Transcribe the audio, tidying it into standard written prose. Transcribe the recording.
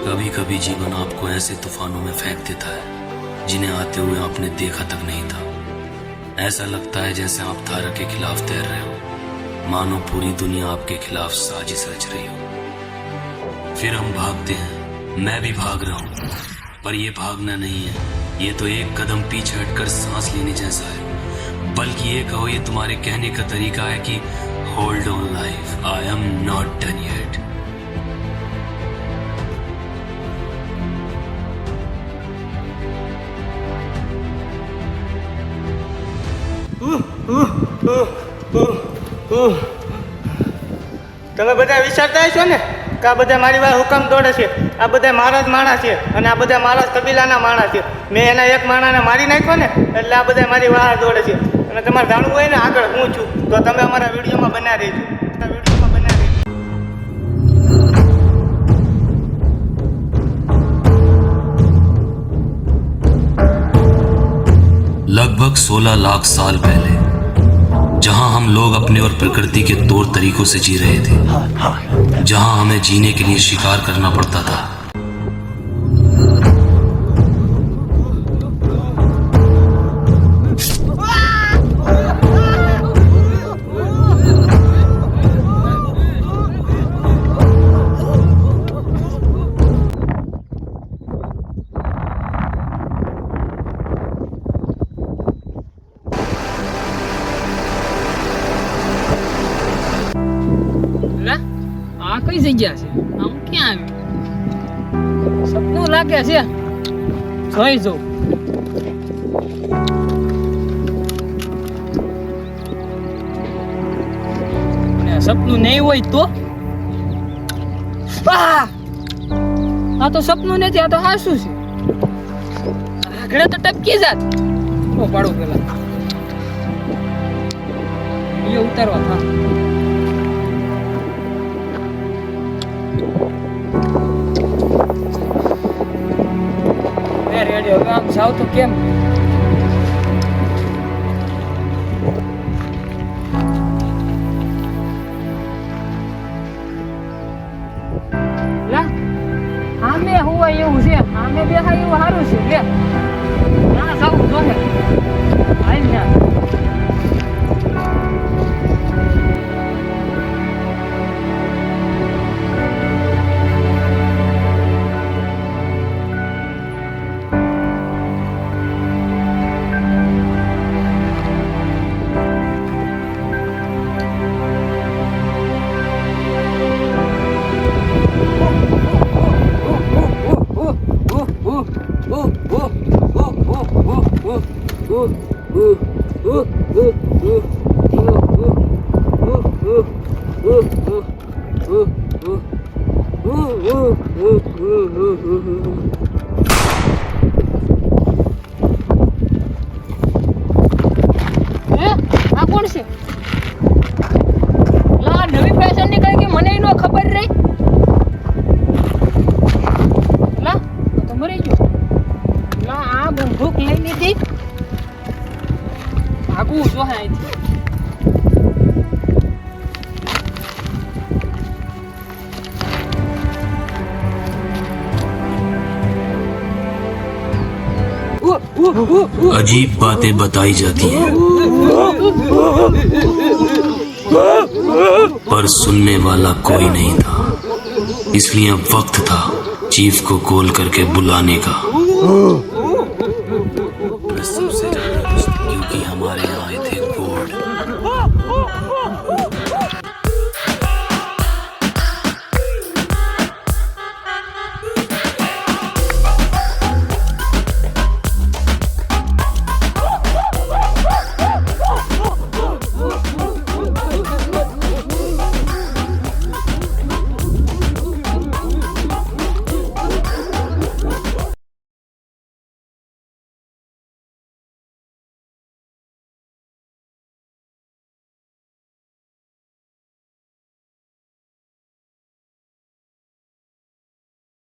कभी कभी जीवन आपको ऐसे तूफानों में फेंक देता है जिन्हें आते हुए आपने देखा तक नहीं था। ऐसा लगता है जैसे आप धारा के खिलाफ तैर रहे हो, मानो पूरी दुनिया आपके खिलाफ साजिश रच रही हो। फिर हम भागते हैं, मैं भी भाग रहा हूँ, पर ये भागना नहीं है, ये तो एक कदम पीछे हटकर सांस लेने जैसा है। बल्कि ये कहो, ये तुम्हारे कहने का तरीका है कि hold on life, I am not done yet. તમે બધા વિચારતા હશો ને કે આ બધા મારી વાત હુકમ દોડે છે, આ બધા મારા જ માણસ છે અને આ બધા મારા જ કબીલાના માણસ છે. મેં એના એક માણસને મારી નાખ્યો ને એટલે આ બધા મારી વાત દોડે છે. અને તમારે જાણવું હોય ને આગળ હું છું તો તમે અમારા વિડીયોમાં બના રહેજો. लगभग 16 लाख साल पहले जहां हम लोग अपने और प्रकृति के तौर तरीकों से जी रहे थे, जहां हमें जीने के लिए शिकार करना पड़ता था, આ કઈ જગ્યા છે? આમ ક્યાં આવ્યું? સપનું લાગે છે, જોઈ જો. સપનું નહીં હોય તો આ તો સપનું નથી, આ તો હાસું છે. આગળ તો ટપકી જાત. પાડો પેલા એ ઉતારવા થા. રેડી, હવે આમ જાવ તો કેમ? લા આમે હોય એવું છે, આમે બેહા એવું સારું છે. લે ના જાવું જોહે. હાલ ના આ કોણ છે? લા નવી ફેશન નીકળી ગઈ, મને એનો ખબર રહી. લા તો મરી ગયો. લા આ બંદૂક લઈ લીધી, ભાગવું જો હે અહીંથી. अजीब बातें बताई जाती हैं, पर सुनने वाला कोई नहीं था. इसलिए अब वक्त था चीफ को कॉल करके बुलाने का.